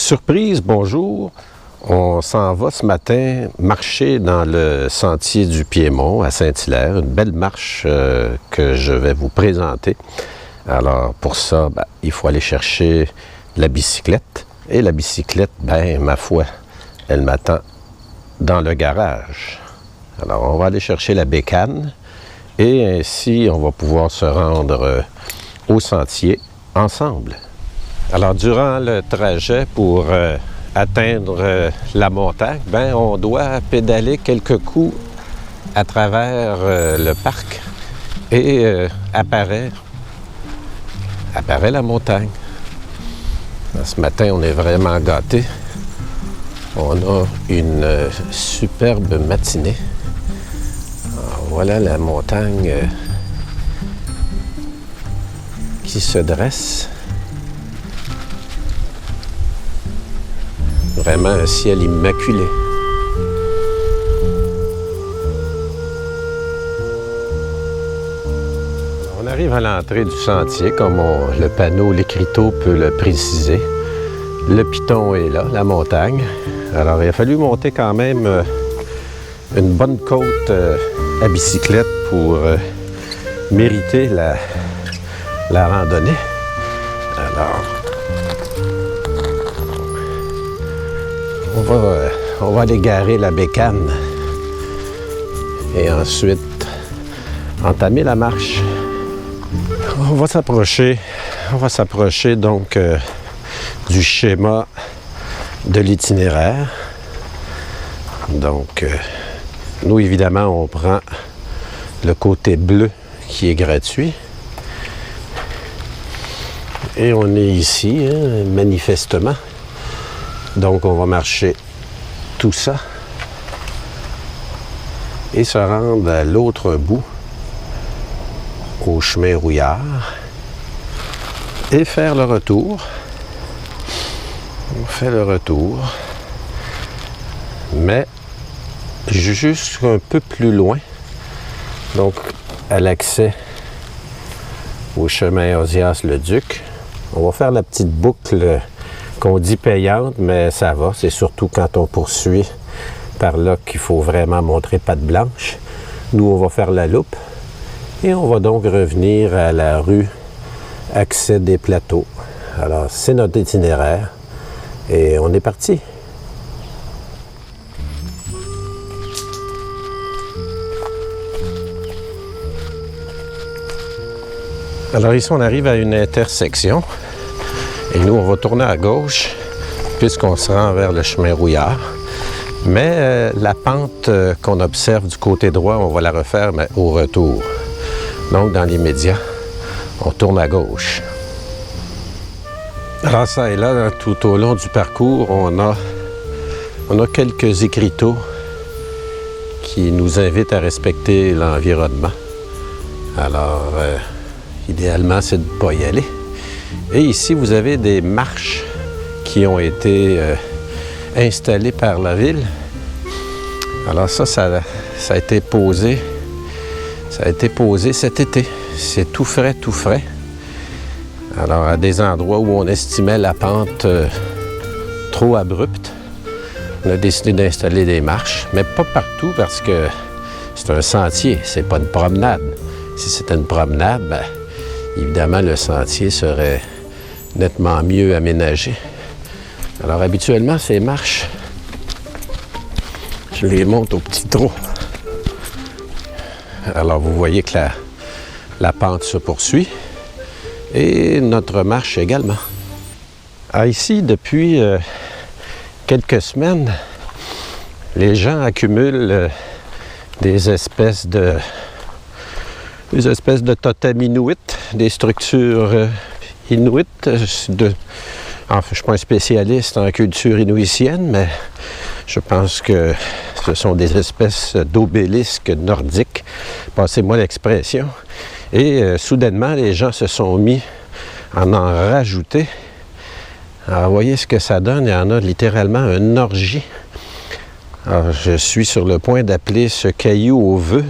Surprise, bonjour. On s'en va ce matin marcher dans le sentier du Piémont à Saint-Hilaire, une belle marche que je vais vous présenter. Alors pour ça, il faut aller chercher la bicyclette. Et la bicyclette, ma foi, elle m'attend dans le garage. Alors on va aller chercher la bécane et ainsi on va pouvoir se rendre au sentier ensemble. Alors durant le trajet pour atteindre la montagne, on doit pédaler quelques coups à travers le parc et apparaît la montagne. Ce matin, on est vraiment gâtés. On a une superbe matinée. Alors, voilà la montagne qui se dresse. Vraiment un ciel immaculé. On arrive à l'entrée du sentier, comme le panneau, l'écriteau peut le préciser. Le piton est là, la montagne. Alors, il a fallu monter quand même une bonne côte à bicyclette pour mériter la randonnée. Alors, on va aller garer la bécane et ensuite entamer la marche. On va s'approcher donc du schéma de l'itinéraire. Donc, nous, évidemment, on prend le côté bleu qui est gratuit. Et on est ici, manifestement. Donc, on va marcher tout ça et se rendre à l'autre bout, au chemin Rouillard, et faire le retour. On fait le retour, mais juste un peu plus loin, donc à l'accès au chemin Ozias-le-Duc. On va faire la petite boucle qu'on dit payante, mais ça va. C'est surtout quand on poursuit par là qu'il faut vraiment montrer patte blanche. Nous, on va faire la loupe et on va donc revenir à la rue Accès des Plateaux. Alors, c'est notre itinéraire et on est parti. Alors ici, on arrive à une intersection. Et nous, on va tourner à gauche, puisqu'on se rend vers le chemin Rouillard. Mais la pente qu'on observe du côté droit, on va la refaire mais au retour. Donc, dans l'immédiat, on tourne à gauche. Alors, ça et là, tout au long du parcours, on a quelques écriteaux qui nous invitent à respecter l'environnement. Alors, idéalement, c'est de ne pas y aller. Et ici, vous avez des marches qui ont été installées par la ville. Alors ça a été posé. Ça a été posé cet été. C'est tout frais, tout frais. Alors, à des endroits où on estimait la pente trop abrupte, on a décidé d'installer des marches, mais pas partout parce que c'est un sentier, c'est pas une promenade. Si c'était une promenade, évidemment, le sentier serait nettement mieux aménagé. Alors, habituellement, ces marches, je les monte au petit trot. Alors, vous voyez que la pente se poursuit et notre marche également. Alors, ici, depuis quelques semaines, les gens accumulent des espèces de totems inuits, des structures inuites. Je ne suis pas un spécialiste en culture inuitienne, mais je pense que ce sont des espèces d'obélisques nordiques, passez-moi l'expression. Et soudainement, les gens se sont mis à en rajouter. Alors, voyez ce que ça donne. Il y en a littéralement une orgie. Alors, je suis sur le point d'appeler ce caillou au vœu.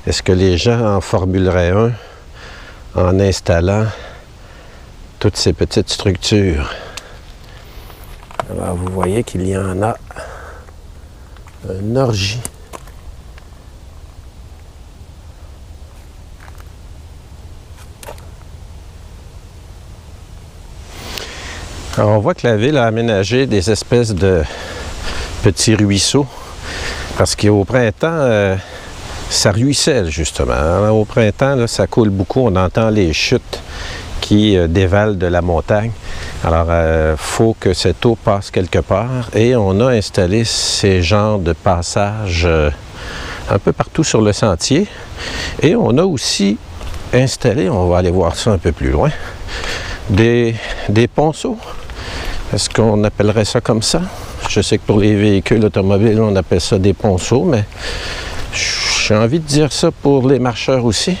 Est-ce que les gens en formuleraient un en installant toutes ces petites structures? Alors, vous voyez qu'il y en a une orgie. Alors, on voit que la ville a aménagé des espèces de petits ruisseaux parce qu'au printemps, ça ruisselle justement. Alors, au printemps, là, ça coule beaucoup. On entend les chutes qui dévalent de la montagne. Alors, il faut que cette eau passe quelque part et on a installé ces genres de passages un peu partout sur le sentier. Et on a aussi installé, on va aller voir ça un peu plus loin, des ponceaux. Est-ce qu'on appellerait ça comme ça? Je sais que pour les véhicules automobiles, on appelle ça des ponceaux, mais j'ai envie de dire ça pour les marcheurs aussi.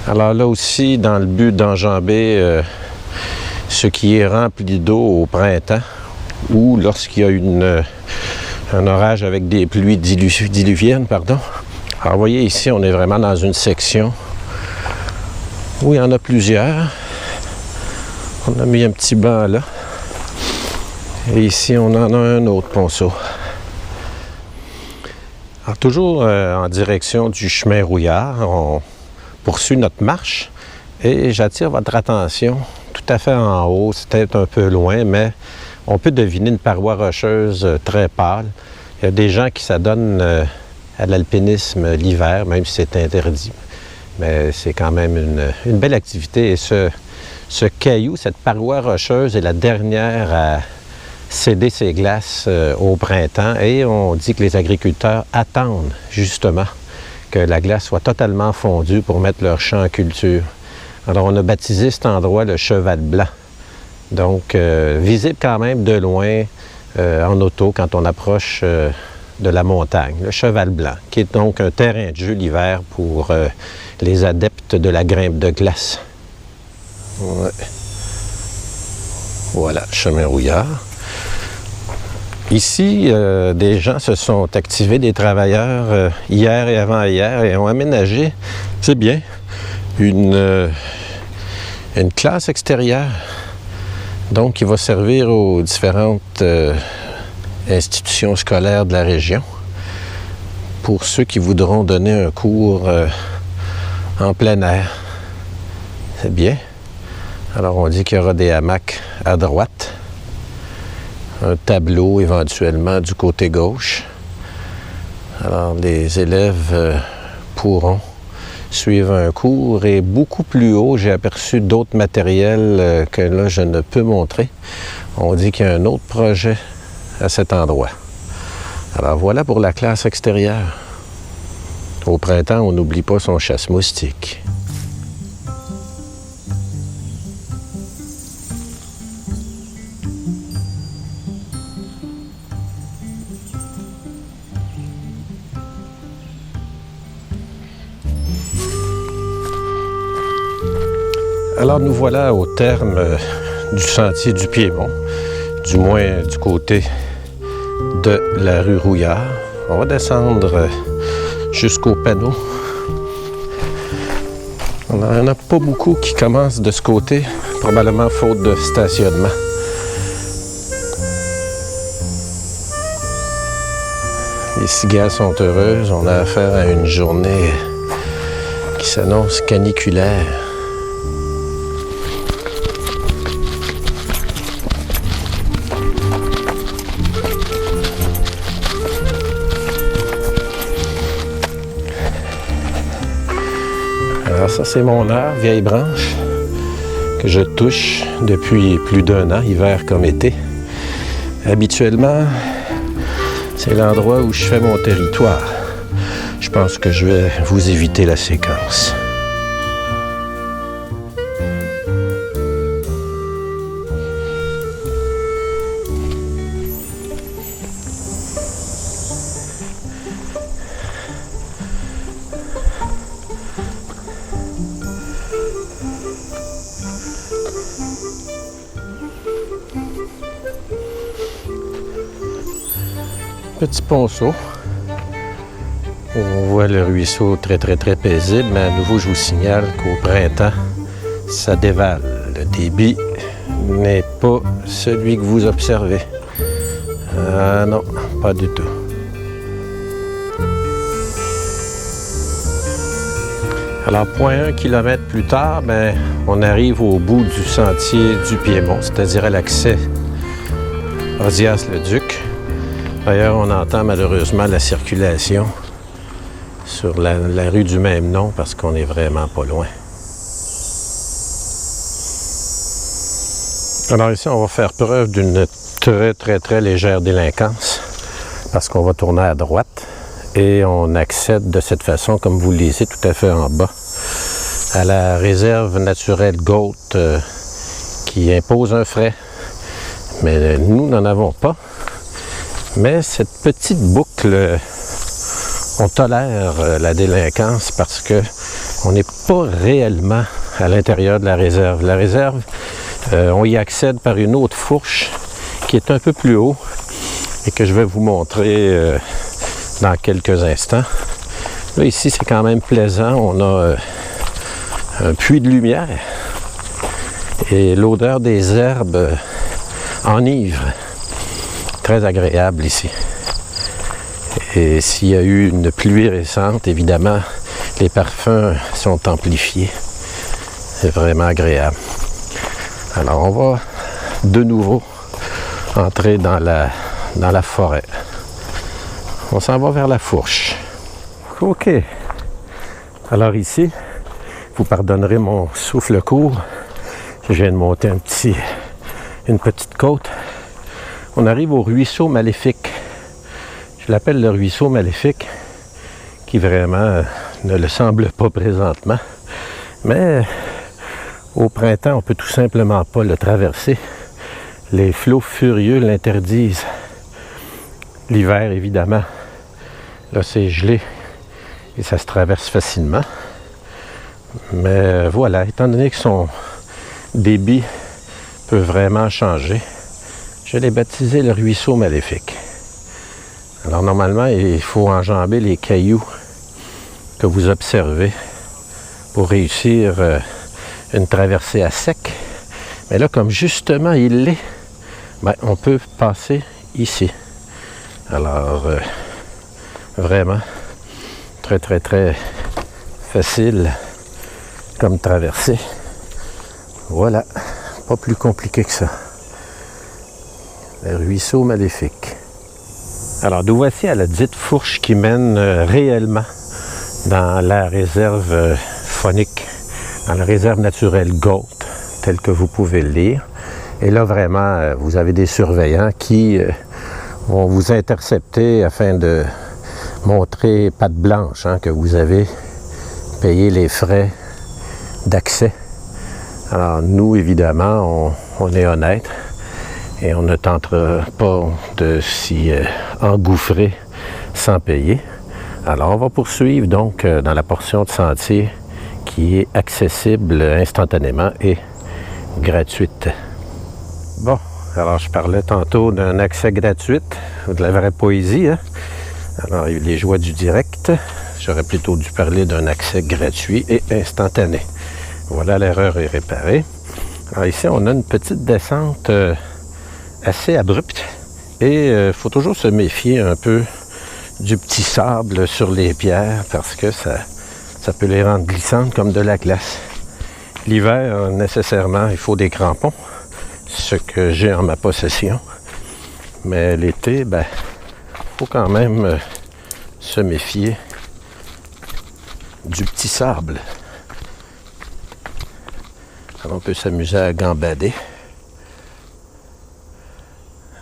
Alors là aussi, dans le but d'enjamber ce qui est rempli d'eau au printemps ou lorsqu'il y a un orage avec des pluies diluviennes, pardon. Alors, vous voyez ici, on est vraiment dans une section où il y en a plusieurs. On a mis un petit banc là. Et ici, on en a un autre ponceau. Alors, toujours en direction du chemin Rouillard, on poursuit notre marche et j'attire votre attention tout à fait en haut. C'est peut-être un peu loin, mais on peut deviner une paroi rocheuse très pâle. Il y a des gens qui s'adonnent à l'alpinisme l'hiver, même si c'est interdit. Mais c'est quand même une belle activité. Et ce caillou, cette paroi rocheuse est la dernière à céder ses glaces au printemps. Et on dit que les agriculteurs attendent justement que la glace soit totalement fondue pour mettre leur champ en culture. Alors, on a baptisé cet endroit le Cheval Blanc. Donc, visible quand même de loin en auto quand on approche de la montagne. Le Cheval Blanc, qui est donc un terrain de jeu l'hiver pour les adeptes de la grimpe de glace. Ouais. Voilà, chemin Rouillard. Ici, des gens se sont activés, des travailleurs, hier et avant-hier, et ont aménagé, c'est bien, une classe extérieure, donc qui va servir aux différentes institutions scolaires de la région pour ceux qui voudront donner un cours en plein air. C'est bien. Alors, on dit qu'il y aura des hamacs à droite, un tableau éventuellement du côté gauche. Alors, les élèves pourront suivre un cours et beaucoup plus haut, j'ai aperçu d'autres matériels que là, je ne peux montrer. On dit qu'il y a un autre projet à cet endroit. Alors, voilà pour la classe extérieure. Au printemps, on n'oublie pas son chasse-moustique. Alors, nous voilà au terme du sentier du Piémont, du moins du côté de la rue Rouillard. On va descendre jusqu'au panneau. On n'en a pas beaucoup qui commencent de ce côté, probablement faute de stationnement. Les cigales sont heureuses. On a affaire à une journée qui s'annonce caniculaire. Alors ça, c'est mon arbre, vieille branche, que je touche depuis plus d'1 an, hiver comme été. Habituellement, c'est l'endroit où je fais mon territoire. Je pense que je vais vous éviter la séquence. Petit ponceau. On voit le ruisseau très paisible, mais à nouveau, je vous signale qu'au printemps, ça dévale. Le débit n'est pas celui que vous observez. Non, pas du tout. Alors, 0,1 km plus tard, ben, on arrive au bout du sentier du Piémont, c'est-à-dire à l'accès Audias-le-Duc. D'ailleurs, on entend malheureusement la circulation sur la rue du même nom parce qu'on est vraiment pas loin. Alors ici, on va faire preuve d'une très légère délinquance parce qu'on va tourner à droite et on accède de cette façon, comme vous le lisez tout à fait en bas, à la réserve naturelle Gault qui impose un frais. Mais nous n'en avons pas. Mais cette petite boucle, on tolère la délinquance parce que on n'est pas réellement à l'intérieur de la réserve. La réserve, on y accède par une autre fourche qui est un peu plus haut et que je vais vous montrer dans quelques instants. Là, ici, c'est quand même plaisant. On a un puits de lumière et l'odeur des herbes enivre. Très agréable ici. Et s'il y a eu une pluie récente, évidemment, les parfums sont amplifiés. C'est vraiment agréable. Alors, on va de nouveau entrer dans la forêt. On s'en va vers la fourche. OK. Alors ici, vous pardonnerez mon souffle court. Je viens de monter une petite côte. On arrive au ruisseau maléfique. Je l'appelle le ruisseau maléfique, qui vraiment ne le semble pas présentement. Mais au printemps, on peut tout simplement pas le traverser. Les flots furieux l'interdisent. L'hiver, évidemment, là c'est gelé et ça se traverse facilement. Mais voilà, étant donné que son débit peut vraiment changer, je l'ai baptisé le ruisseau maléfique. Alors normalement, il faut enjamber les cailloux que vous observez pour réussir une traversée à sec. Mais là, comme justement il l'est, ben, on peut passer ici. Alors, vraiment, très facile comme traversée. Voilà, pas plus compliqué que ça. Le ruisseau maléfique. Alors, nous voici à la dite fourche qui mène réellement dans la réserve faunique, dans la réserve naturelle Gault, telle que vous pouvez le lire. Et là, vraiment, vous avez des surveillants qui vont vous intercepter afin de montrer patte blanche, hein, que vous avez payé les frais d'accès. Alors, nous, évidemment, on est honnête et on ne tentera pas de s'y engouffrer sans payer. Alors, on va poursuivre donc dans la portion de sentier qui est accessible instantanément et gratuite. Bon, alors je parlais tantôt d'un accès gratuit, de la vraie poésie, hein? Alors, les joies du direct, j'aurais plutôt dû parler d'un accès gratuit et instantané. Voilà, l'erreur est réparée. Alors ici, on a une petite descente assez abrupte et il faut toujours se méfier un peu du petit sable sur les pierres parce que ça peut les rendre glissantes comme de la glace. L'hiver, nécessairement, il faut des crampons, ce que j'ai en ma possession. Mais l'été, ben, faut quand même se méfier du petit sable. Alors, on peut s'amuser à gambader.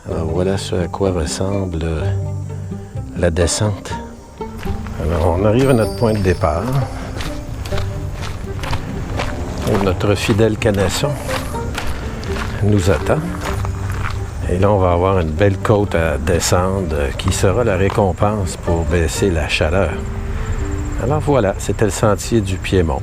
Alors voilà ce à quoi ressemble la descente. Alors on arrive à notre point de départ. Et notre fidèle canasson nous attend. Et là, on va avoir une belle côte à descendre qui sera la récompense pour baisser la chaleur. Alors voilà, c'était le sentier du Piémont.